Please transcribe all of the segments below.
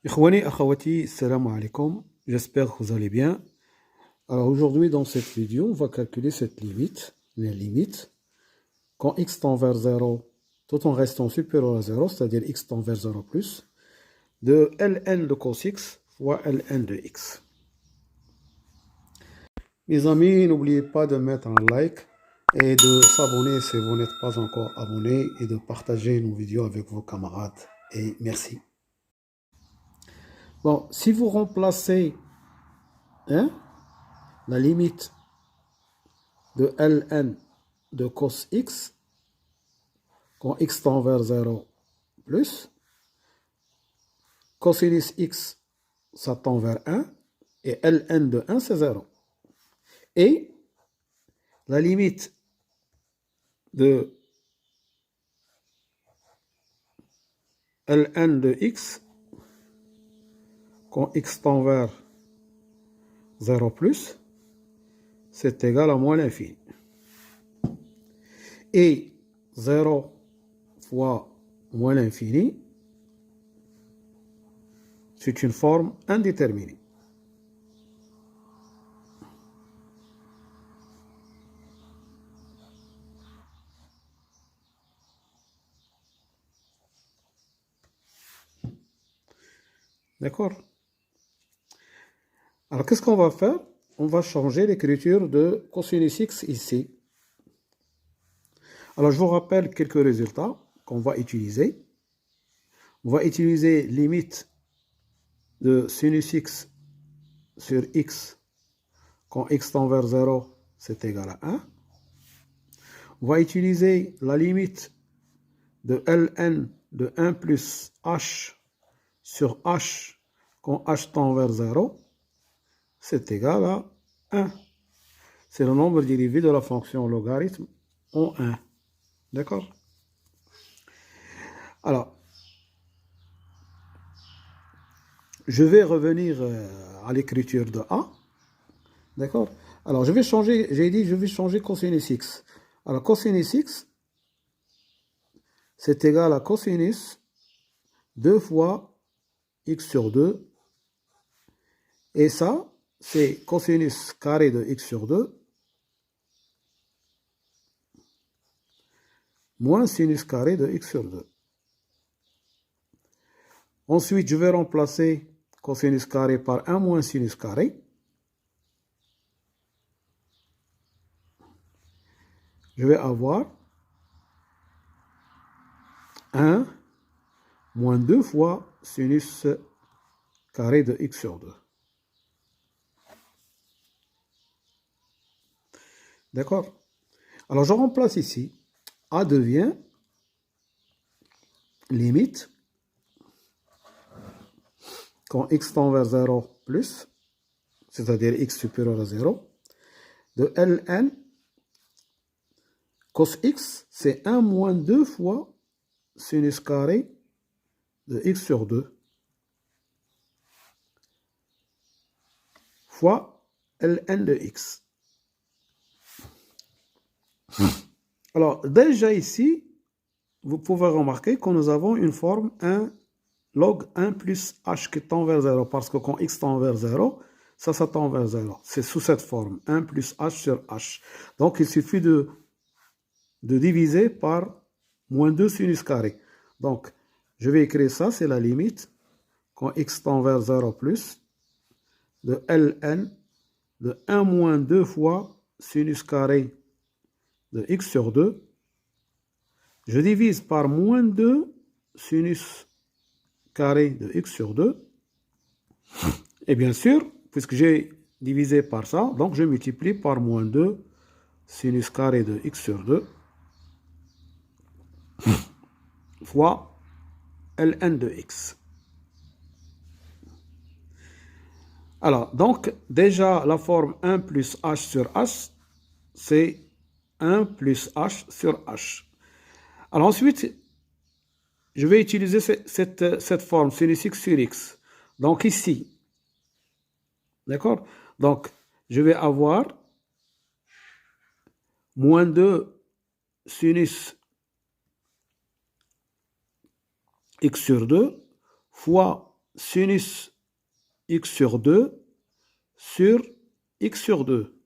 Ikhwani, akhawati, salam alaikum. J'espère que vous allez bien. Alors aujourd'hui, dans cette vidéo, on va calculer cette limite, les limites, quand x tend vers 0, tout en restant supérieur à 0, c'est-à-dire x tend vers 0 plus, de ln de cos x fois ln de x. Mes amis, n'oubliez pas de mettre un like et de s'abonner si vous n'êtes pas encore abonné et de partager nos vidéos avec vos camarades. Et merci. Bon, si vous remplacez la limite de ln de cos x, quand x tend vers 0 plus, cosinus x, ça tend vers 1, et ln de 1, c'est 0. Et la limite de ln de x, quand x tend vers 0 plus, c'est égal à moins l'infini. Et 0 fois moins l'infini, c'est une forme indéterminée. D'accord? Alors, qu'est-ce qu'on va faire? On va changer l'écriture de cosinus x ici. Alors, je vous rappelle quelques résultats qu'on va utiliser. On va utiliser limite de sinus x sur x quand x tend vers 0, c'est égal à 1. On va utiliser la limite de ln de 1 plus h sur h quand h tend vers 0, c'est égal à 1. C'est le nombre dérivé de la fonction logarithme en 1. D'accord? Alors, je vais revenir à l'écriture de A. D'accord? Alors, je vais changer, j'ai dit, je vais changer cosinus x. Alors, cosinus x, c'est égal à cosinus 2 fois x sur 2. Et ça, c'est cosinus carré de x sur 2 moins sinus carré de x sur 2. Ensuite, je vais remplacer cosinus carré par 1 moins sinus carré. Je vais avoir 1 moins 2 fois sinus carré de x sur 2. D'accord? Alors, je remplace ici. A devient limite quand x tend vers 0 plus, c'est-à-dire x supérieur à 0, de ln cos x, c'est 1 moins 2 fois sinus carré de x sur 2 fois ln de x. Alors, déjà ici, vous pouvez remarquer que nous avons une forme 1 log 1 plus h qui tend vers 0, parce que quand x tend vers 0, ça tend vers 0. C'est sous cette forme, 1 plus h sur h. Donc, il suffit de diviser par moins 2 sinus carré. Donc, je vais écrire ça, c'est la limite, quand x tend vers 0 plus, de ln de 1 moins 2 fois sinus carré de x sur 2. Je divise par moins 2 sinus carré de x sur 2. Et bien sûr, puisque j'ai divisé par ça, donc je multiplie par moins 2 sinus carré de x sur 2 fois ln de x. Alors, donc, déjà, la forme 1 plus h sur h, c'est 1 plus h sur h. Alors ensuite, je vais utiliser cette forme sinus x sur x. Donc ici, d'accord? Donc, je vais avoir moins 2 sinus x sur 2 fois sinus x sur 2 sur x sur 2.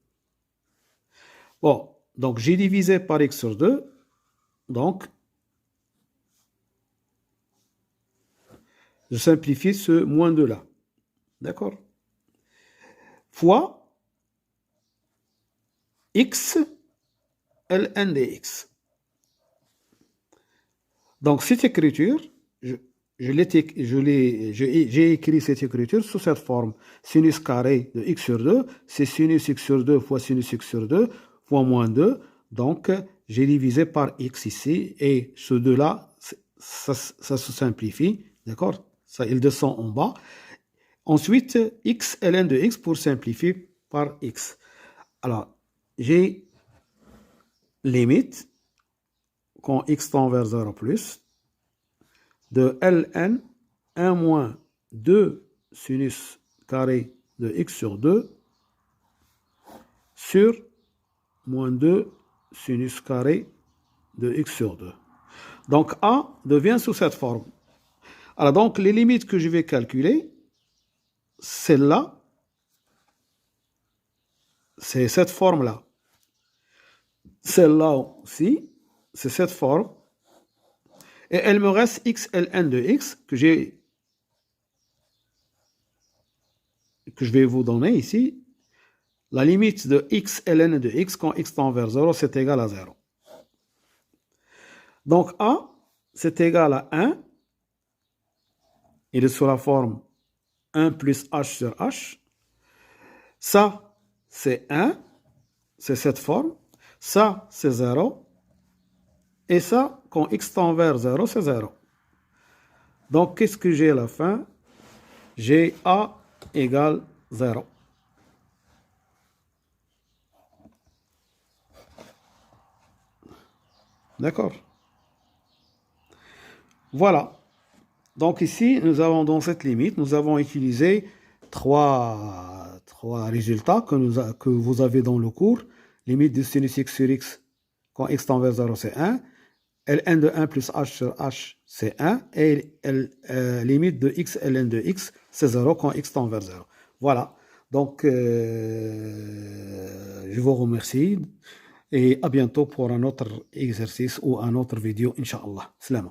Bon, donc j'ai divisé par x sur 2, donc je simplifie ce moins 2 là, d'accord? Fois x ln dx. Donc cette écriture, j'ai écrit cette écriture sous cette forme. Sinus carré de x sur 2, c'est sinus x sur 2 fois sinus x sur 2 fois moins 2. Donc, j'ai divisé par x ici, et ce 2-là, ça se simplifie, d'accord? Ça, il descend en bas. Ensuite, x ln de x pour simplifier par x. Alors, j'ai limite, quand x tend vers 0 plus, de ln 1 moins 2 sinus carré de x sur 2 sur moins 2 sinus carré de x sur 2. Donc A devient sous cette forme. Alors donc les limites que je vais calculer, celle-là, c'est cette forme-là. Celle-là aussi, c'est cette forme. Et elle me reste x ln de x que je vais vous donner ici. La limite de x ln de x quand x tend vers 0, c'est égal à 0. Donc A, c'est égal à 1. Il est sous la forme 1 plus h sur h. Ça, c'est 1. C'est cette forme. Ça, c'est 0. Et ça, quand x tend vers 0, c'est 0. Donc, qu'est-ce que j'ai à la fin? J'ai A égale 0. D'accord? Voilà. Donc ici, nous avons dans cette limite, nous avons utilisé trois résultats que vous avez dans le cours. Limite de sinus x sur x quand x tend vers 0, c'est 1. ln de 1 plus h sur h, c'est 1. Et limite de x ln de x, c'est 0 quand x tend vers 0. Voilà. Donc, je vous remercie. Et à bientôt pour un autre exercice ou un autre vidéo, Inch'Allah. Salam.